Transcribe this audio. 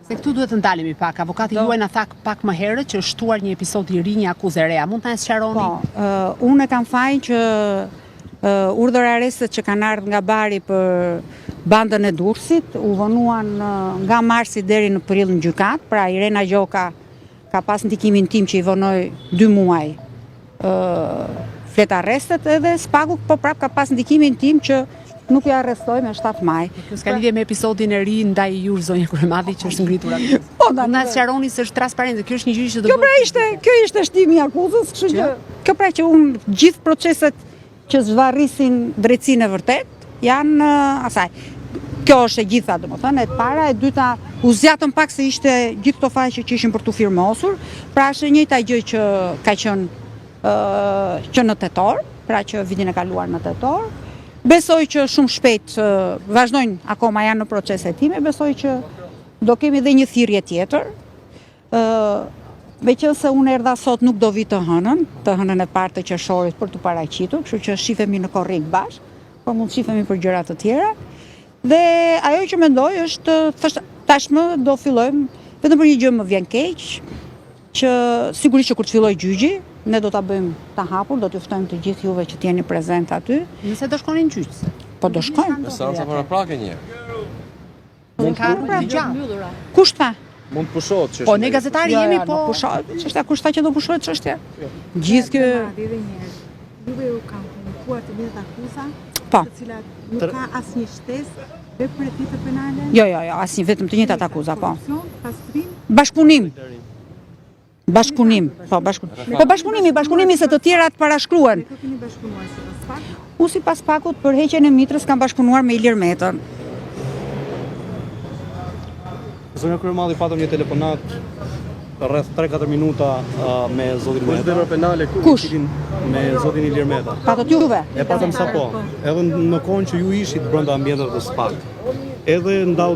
Se këtu duhet të ndalemi pak. Avokati juaj na tha pak më herët që është shtuar një episod i ri, një akuzë e re. Mund ta sqaroni? Po, unë e kam fajin që urdhër arrestet që kanë ardhur nga Bari për bandën e Durrësit u vonuan nga marsi deri në prill në gjykat. Pra Irena Gjoka ka pas ndikimin tim që i vonoi 2 muaj flet arrestet, edhe Spaku po prap ka pas ndikimin tim që nuk i arrestoj me 7 maj. Kjo s'ka lidhje me episodin e ri ndaj jush zonja Kryemadhi që është ngritur aty. Po, na sqaroni se është transparente. Kjo është një gjë që do Kjo ishte shtimi i akuzës, kështu që kjo pra që unë gjithë proceset që zvarrisin drejtsinë e vërtet janë asaj. Kjo është e gjitha, domethënë, e para, e dyta u zjatën pak se ishte gjithë këto faqe që ishin për tu firmosur, pra është e njëjta gjë që ka qenë në tetor, pra që vitin e kaluar në tetor. Besoj që shumë shpejt vazhdojnë, akoma janë në procese time, besoj që do kemi dhe një thirrje tjetër. Meqense unë erdha sot nuk do vi të hënën e parë të qershorit për të paraqitur, kështu që shifemi në korrik bashkë, por mund të shifemi për gjëra të tjera. Dhe ajo që mendoj është tashmë do fillojmë, vetëm për një gjë më vjen keq, që sigurisht që kur të filloj gjyqi, ne do ta bëjmë të hapur, do t'ju ftojmë të gjithë juve që t'jeni prezent aty. Nëse do shkonin në gjyq. Po do shkojmë. Seanca paraprake një. Mund ka mbyllur. Kush tha? Mund pushohet çështja. Po ne gazetari jemi, po pushohet. Çështja kush tha që do pushohet çështja? Gjithë kjo juve u kanë komunikuar të njëjtat akuza, po. Të cilat nuk ka asnjë shtesë vetë për etika penale. Jo, asnjë, vetëm të njëjtat akuza, po. Pastrim, Bashkëpunim. Bashkëpunim, po bashkëpunim. Po bashkëpunimi se të tjerat parashkruan. Kë keni bashkëpunuar sipas faktit? Unë sipas Pakut për heqjen e Mitrës kam bashkëpunuar me Ilir Metën. Zonja Kryemadhi patëm një telefonat rreth 3-4 minuta me zotin Meta. Kush penale Kush? Me zotin Ilir Meta. Patët juve? E patëm sapo. Edhe në kohën që ju ishit brenda ambientit të SPAK. Edhe ndau